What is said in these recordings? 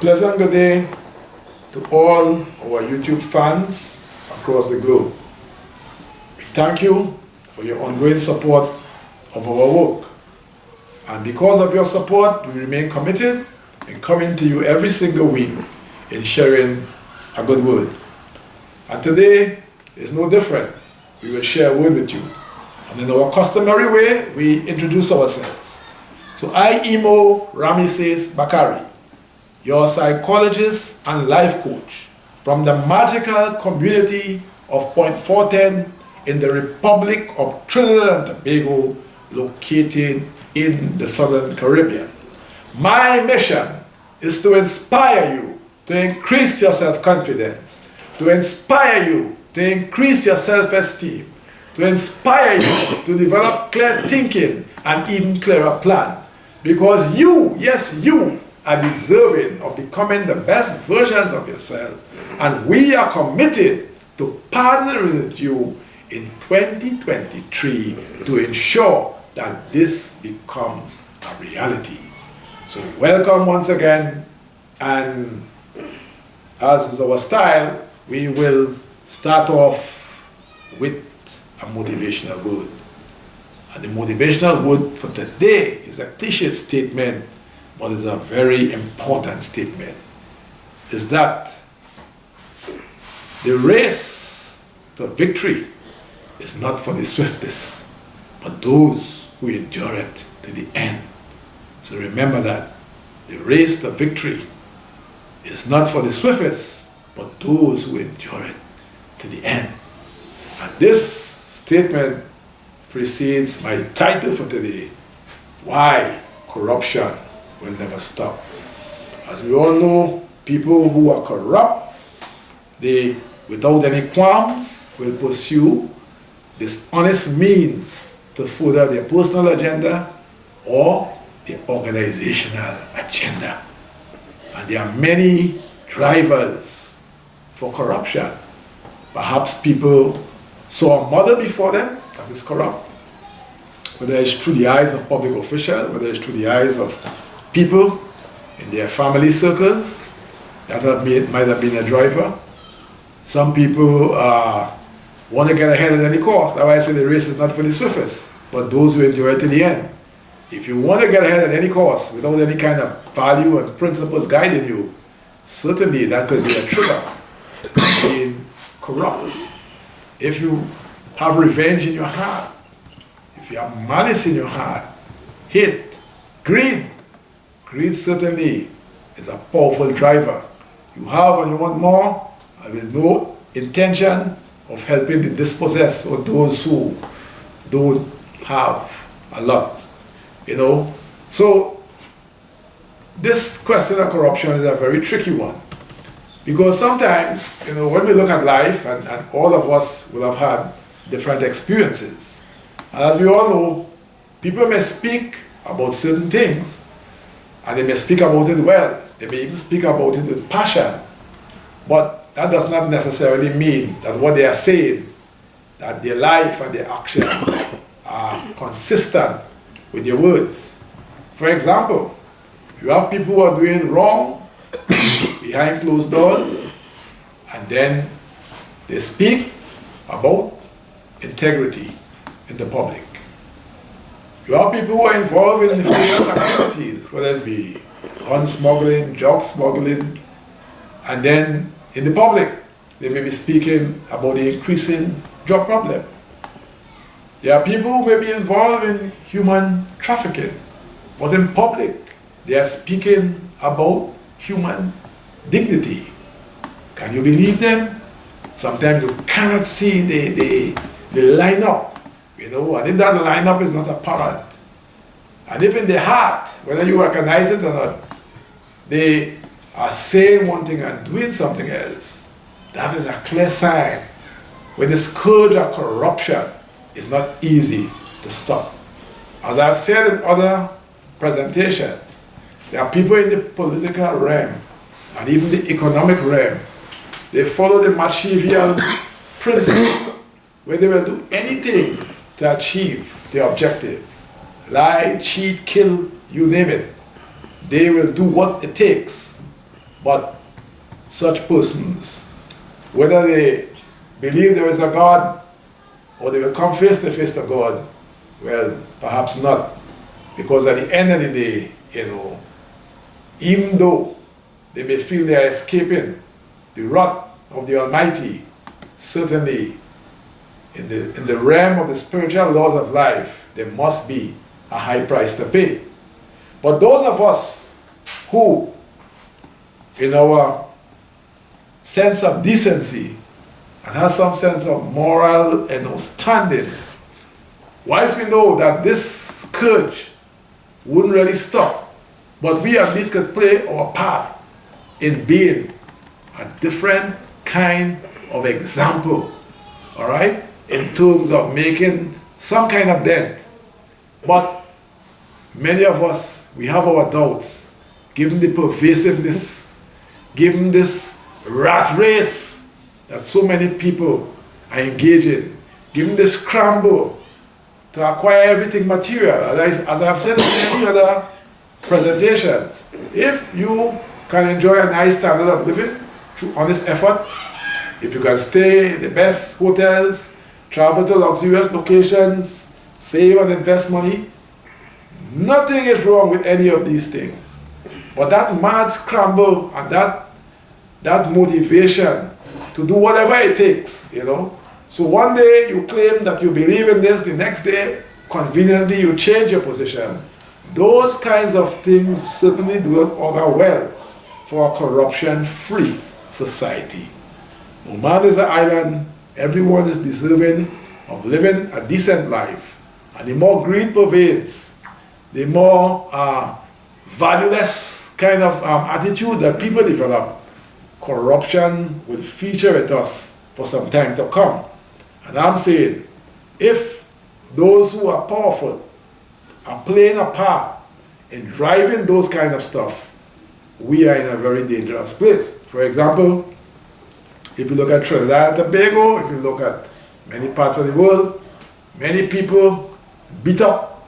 pleasant good day to all our YouTube fans across the globe. We thank you for your ongoing support of our work. And because of your support, we remain committed in coming to you every single week in sharing a good word. And today is no different. We will share a word with you. And in our customary way, we introduce ourselves. So I, Imo Rameses Bakari, your psychologist and life coach from the magical community of Point 410 in the Republic of Trinidad and Tobago, located in the Southern Caribbean. My mission is to inspire you to increase your self-confidence, to inspire you to increase your self-esteem, to inspire you to develop clear thinking and even clearer plans. Because you, yes, you are deserving of becoming the best versions of yourself. And we are committed to partner with you in 2023 to ensure that this becomes a reality. So welcome once again, and as is our style, we will start off with a motivational word. And the motivational word for today is a cliched statement, but it's a very important statement. Is that the race to victory is not for the swiftest, but those who endure it to the end. So remember that the race to victory is not for the swiftest, but those who endure it to the end. And this statement precedes my title for today: Why Corruption Will Never Stop. As we all know, people who are corrupt, they, without any qualms, will pursue dishonest means to further their personal agenda or their organizational agenda. And there are many drivers for corruption. Perhaps people saw a model before them that is corrupt, whether it's through the eyes of public officials, whether it's through the eyes of people in their family circles, that might have been a driver. Some people want to get ahead at any cost. That's why I say the race is not for the swiftest, but those who endure it to the end. If you want to get ahead at any cost without any kind of value and principles guiding you, certainly that could be a trigger to being corrupt. If you have revenge in your heart, if you have malice in your heart, hate, greed certainly is a powerful driver. You have and you want more, and with no intention of helping the dispossessed or those who don't have a lot. So this question of corruption is a very tricky one, because sometimes, when we look at life, and all of us will have had different experiences, and as we all know, people may speak about certain things, and they may speak about it well, they may even speak about it with passion, but that does not necessarily mean that what they are saying, that their life and their actions are consistent with their words. For example, you have people who are doing wrong behind closed doors, and then they speak about integrity in the public. You have people who are involved in nefarious activities, whether it be gun smuggling, drug smuggling, and then in the public, they may be speaking about the increasing drug problem. There are people who may be involved in human trafficking, but in public, they are speaking about human dignity. Can you believe them? Sometimes you cannot see the lineup, and if that lineup is not apparent, and if in their heart, whether you recognize it or not, they are saying one thing and doing something else, that is a clear sign when the scourge of corruption is not easy to stop. As I've said in other presentations, there are people in the political realm and even the economic realm. They follow the Machiavellian principle, where they will do anything to achieve their objective. Lie, cheat, kill, you name it. They will do what it takes But such persons, whether they believe there is a God or they will come face to face to God, well, perhaps not. Because at the end of the day, even though they may feel they are escaping the wrath of the Almighty, certainly in the realm of the spiritual laws of life, there must be a high price to pay. But those of us who, in our sense of decency and have some sense of moral standing, whilst we know that this scourge wouldn't really stop, but we at least could play our part in being a different kind of example, all right, in terms of making some kind of dent. But many of us, we have our doubts, given the pervasiveness, given this rat race that so many people are engaged in, given this scramble to acquire everything material. As I've said in many other presentations, if you can enjoy a nice standard of living through honest effort, if you can stay in the best hotels, travel to luxurious locations, save and invest money, nothing is wrong with any of these things. But that mad scramble and that motivation to do whatever it takes, So one day you claim that you believe in this, the next day, conveniently, you change your position. Those kinds of things certainly do not augur well for a corruption-free society. No man is an island. Everyone is deserving of living a decent life. And the more greed pervades, the more valueless kind of attitude that people develop, corruption will feature with us for some time to come. And I'm saying, if those who are powerful are playing a part in driving those kind of stuff, we are in a very dangerous place. For example, if you look at Trinidad and Tobago, if you look at many parts of the world, many people beat up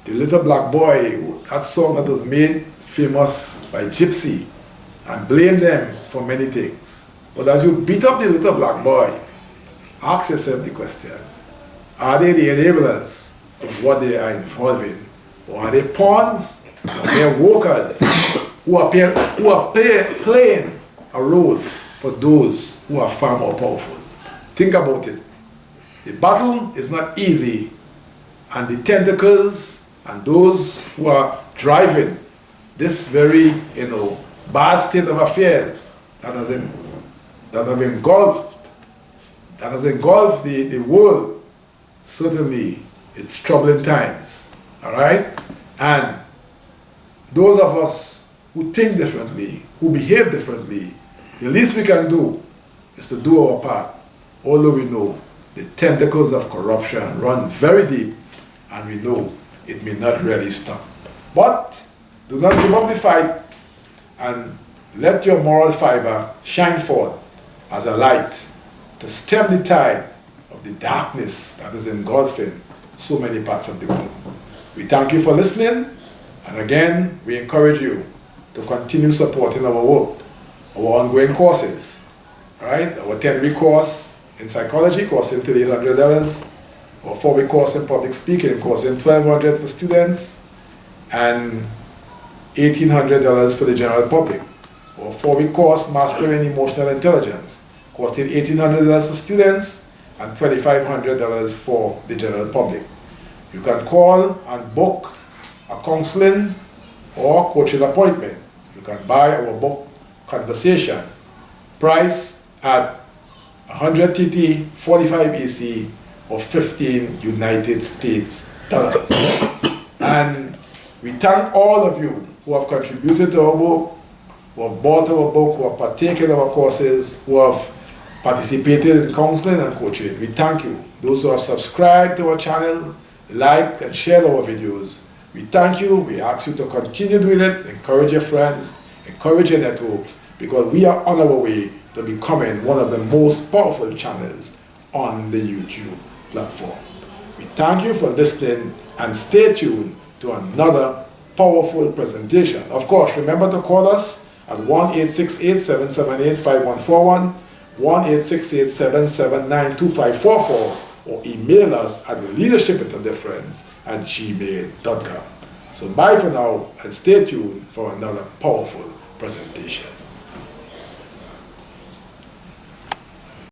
the little black boy, that song that was made famous by Gypsy, and blame them for many things. But as you beat up the little black boy, ask yourself the question, are they the enablers of what they are involved in? Or are they pawns, or are they workers who are playing a role for those who are far more powerful? Think about it. The battle is not easy, and the tentacles and those who are driving this very, bad state of affairs that has engulfed the world, certainly it's troubling times, all right? And those of us who think differently, who behave differently, the least we can do is to do our part, although we know the tentacles of corruption run very deep, and we know it may not really stop. But do not give up the fight, and let your moral fiber shine forth as a light to stem the tide of the darkness that is engulfing so many parts of the world. We thank you for listening, and again, we encourage you to continue supporting our work, our ongoing courses. All right, our 10-week course in psychology costing $3,800, our 4-week course in public speaking costing $1,200 for students, and $1,800 for the general public. Our 4-week course, Mastering Emotional Intelligence, costing $1,800 for students and $2,500 for the general public. You can call and book a counseling or coaching appointment. You can buy our book Conversation, price at 100 TT, 45 EC, or 15 United States dollars. And we thank all of you who have contributed to our book, who have bought our book, who have partaken in our courses, who have participated in counseling and coaching. We thank you. Those who have subscribed to our channel, liked and shared our videos, we thank you. We ask you to continue doing it. Encourage your friends, encourage your networks, because we are on our way to becoming one of the most powerful channels on the YouTube platform. We thank you for listening, and stay tuned to another powerful presentation. Of course, remember to call us at 1-868-778-5141, 1-868-779-2544, or email us at leadershipwithadifference@gmail.com. So bye for now, and stay tuned for another powerful presentation.